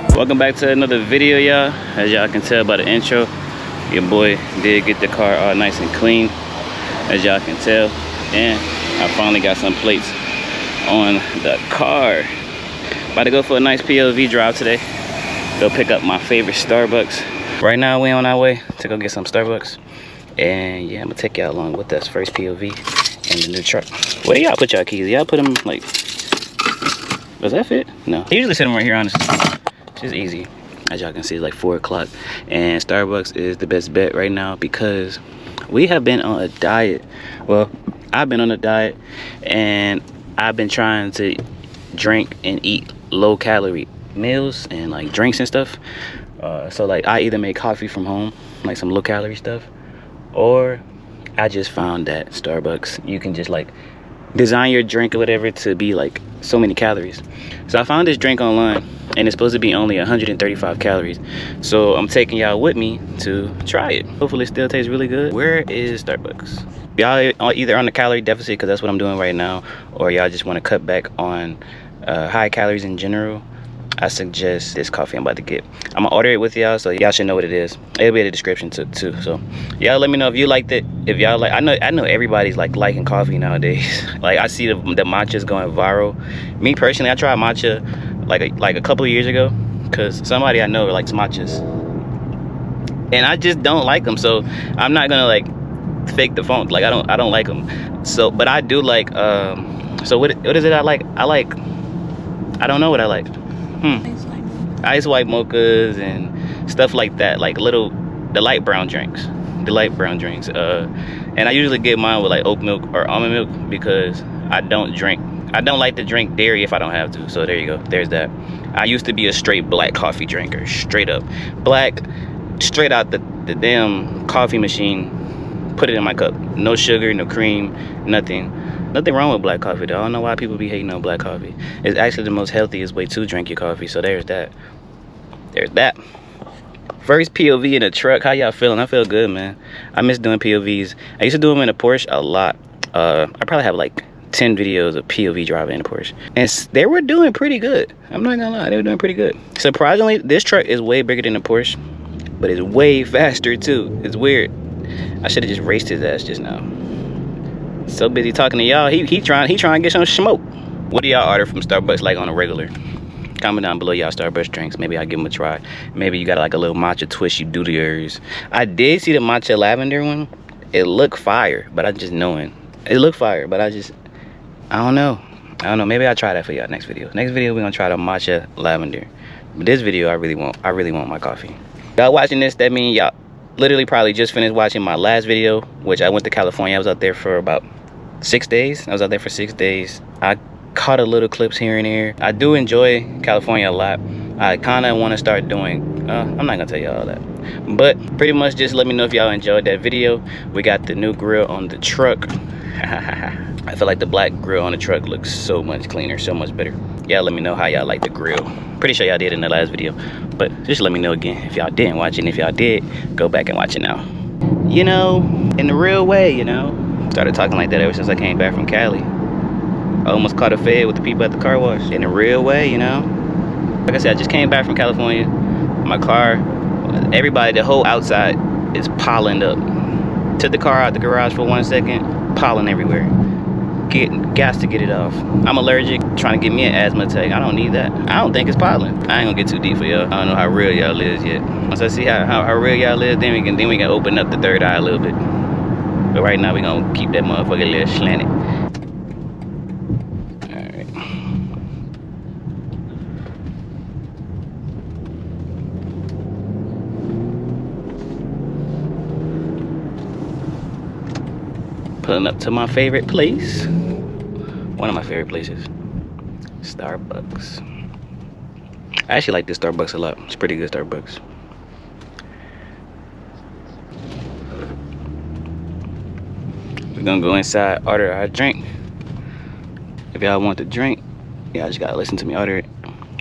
Welcome back to another video, y'all. As y'all can tell by the intro, your boy did get the car all nice and clean, as y'all can tell. And I finally got some plates on the car. About to go for a nice POV drive today. Go pick up my favorite Starbucks. Right now we on our way to go get some Starbucks. And yeah, I'm gonna take y'all along with us. First POV in the new truck. Where do y'all put y'all keys? Y'all put them like, does that fit? No. I usually set them right here, honestly. It's just easy. As y'all can see, it's like 4 o'clock. And Starbucks is the best bet right now because we have been on a diet. Well, I've been on a diet and I've been trying to drink and eat low calorie meals and like drinks and stuff. So like I either make coffee from home, like some low calorie stuff, or I just found that Starbucks, you can just like design your drink or whatever to be like so many calories. So I found this drink online and it's supposed to be only 135 calories. So I'm taking y'all with me to try it. Hopefully it still tastes really good. Where is Starbucks? Y'all are either on the calorie deficit, because that's what I'm doing right now, or y'all just want to cut back on high calories in general. I suggest this coffee I'm about to get. I'm gonna order it with y'all, so y'all should know what it is. It'll be in the description too. So y'all let me know if you liked it. If y'all like, I know everybody's like liking coffee nowadays. Like I see the matcha's going viral. Me personally, I tried matcha like a couple of years ago because somebody I know likes matchas, and I just don't like them. So I'm not gonna like fake the funk. Like I don't like them. So but I do like so what is it I like? I don't know what I like. Ice white mochas and stuff like that, like the light brown drinks. And I usually get mine with like oat milk or almond milk because I don't like to drink dairy if I don't have to. So there you go, there's that. I used to be a straight black coffee drinker, straight up black, straight out the damn coffee machine, put it in my cup. No sugar, no cream, nothing wrong with black coffee though. I don't know why people be hating on black coffee. It's actually the most healthiest way to drink your coffee. So there's that. First POV in a truck. How y'all feeling? I feel good, man. I miss doing POVs. I used to do them in a Porsche a lot. I probably have like 10 videos of POV driving in a Porsche, and they were doing pretty good. I'm not gonna lie, they were doing pretty good. Surprisingly, this truck is way bigger than the Porsche, but it's way faster too. It's weird. I should have just raced his ass just now. So busy talking to y'all, he trying to get some smoke. What do y'all order from Starbucks like on a regular? Comment down below y'all Starbucks drinks. Maybe I'll give them a try. Maybe you got like a little matcha twist you do to yours. I did see the matcha lavender one. It looked fire, but I just knowing it looked fire, but I don't know. Maybe I'll try that for y'all next video. Next video we're gonna try the matcha lavender. But this video I really want my coffee. Y'all watching this, that means y'all literally probably just finished watching my last video, which I went to California. I was out there for about 6 days. I was out there for 6 days. I caught a little clips here and there. I do enjoy California a lot. I kind of want to start doing, I'm not gonna tell you all that, but pretty much just let me know if y'all enjoyed that video. We got the new grill on the truck. I feel like the black grill on the truck looks so much cleaner, so much better. Y'all let me know how y'all like the grill. Pretty sure y'all did in the last video, but just let me know again if y'all didn't watch it. And if y'all did, go back and watch it now. You know, in the real way, you know. Started talking like that ever since I came back from Cali. I almost caught a fade with the people at the car wash. In a real way, you know. Like I said, I just came back from California. My car, everybody, the whole outside is piling up. Took the car out the garage for 1 second, piling everywhere. Gas to get it off. I'm allergic, trying to get me an asthma attack. I don't need that. I don't think it's piling. I ain't gonna get too deep for y'all. I don't know how real y'all is yet. Once I see how real y'all is, then we can open up the third eye a little bit. But right now we gonna keep that motherfucker a little slanted. Alright. Pulling up to my favorite place. One of my favorite places. Starbucks. I actually like this Starbucks a lot. It's pretty good Starbucks. We're gonna go inside, order our drink. If y'all want the drink, y'all just gotta listen to me order it.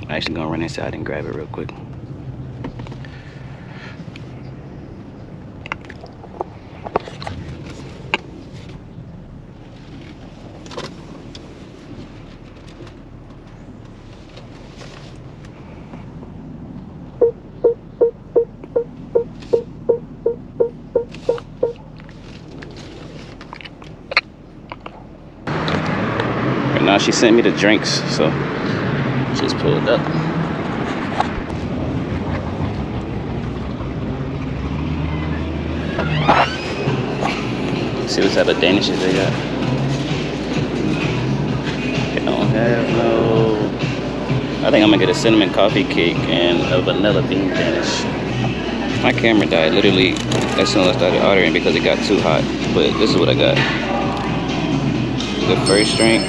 I'm actually gonna run inside and grab it real quick. she sent me the drinks, so just pulled up. See what type of danishes they got. They don't have no. I think I'm gonna get a cinnamon coffee cake and a vanilla bean danish. My camera died literally as soon as I started ordering because it got too hot. But this is what I got. The first drink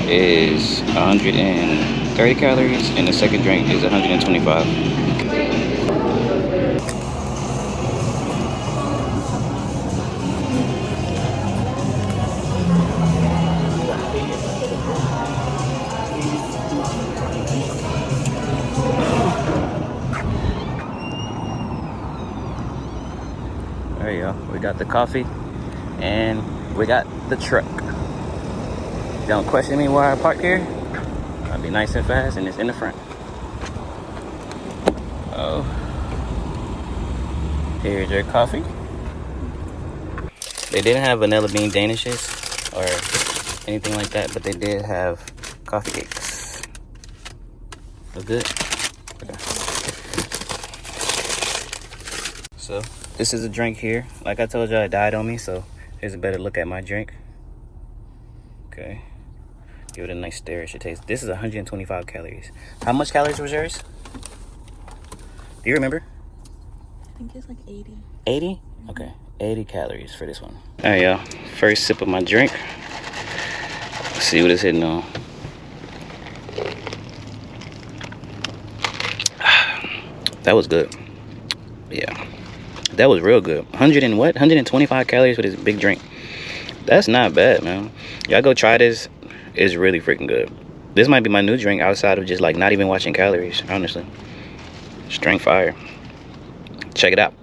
is 130 calories and the second drink is 125. There you go. We got the coffee and we got the truck. Don't question me why I park here. I'll be nice and fast and it's in the front. Oh. Here's your coffee. They didn't have vanilla bean danishes or anything like that, but they did have coffee cakes. So good. Okay. So this is a drink here. Like I told you, it died on me, so here's a better look at my drink. Okay. Give it a nice stare. It should taste. This is 125 calories. How much calories was yours? Do you remember? I think it's like 80. 80? Mm-hmm. Okay. 80 calories for this one. All right, y'all. First sip of my drink. Let's see what it's hitting on. That was good. Yeah. That was real good. 125 calories for this big drink. That's not bad, man. Y'all go try this. It's really freaking good. This might be my new drink outside of just like not even watching calories, honestly. Strength fire. Check it out.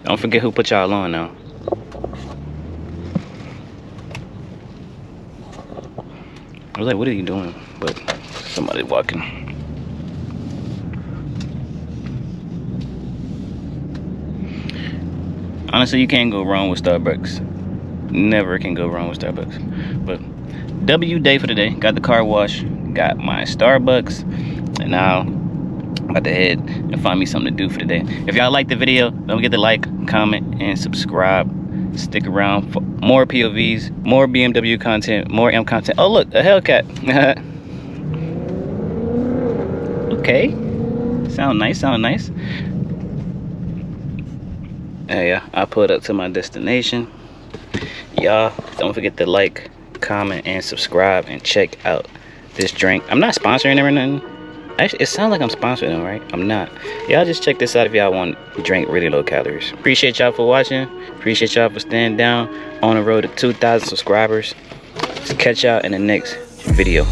Don't forget who put y'all on now. I was like, what are you doing? But somebody walking. Honestly, you can't go wrong with Starbucks. Never can go wrong with Starbucks. But W day for the day. Got the car wash. Got my Starbucks. And now I'm about to head and find me something to do for the day. If y'all like the video, don't forget to like, comment, and subscribe. Stick around for more POVs, more BMW content, more M content. Oh look, a Hellcat. Okay. Sound nice, sound nice. Yeah, I pulled up to my destination. Y'all don't forget to like, comment, and subscribe, and check out this drink. I'm not sponsoring them or nothing. Actually, it sounds like I'm sponsoring them, right? I'm not. Y'all just check this out if y'all want to drink really low calories. Appreciate y'all for watching. Appreciate y'all for staying down on the road to 2,000 subscribers. Catch y'all in the next video.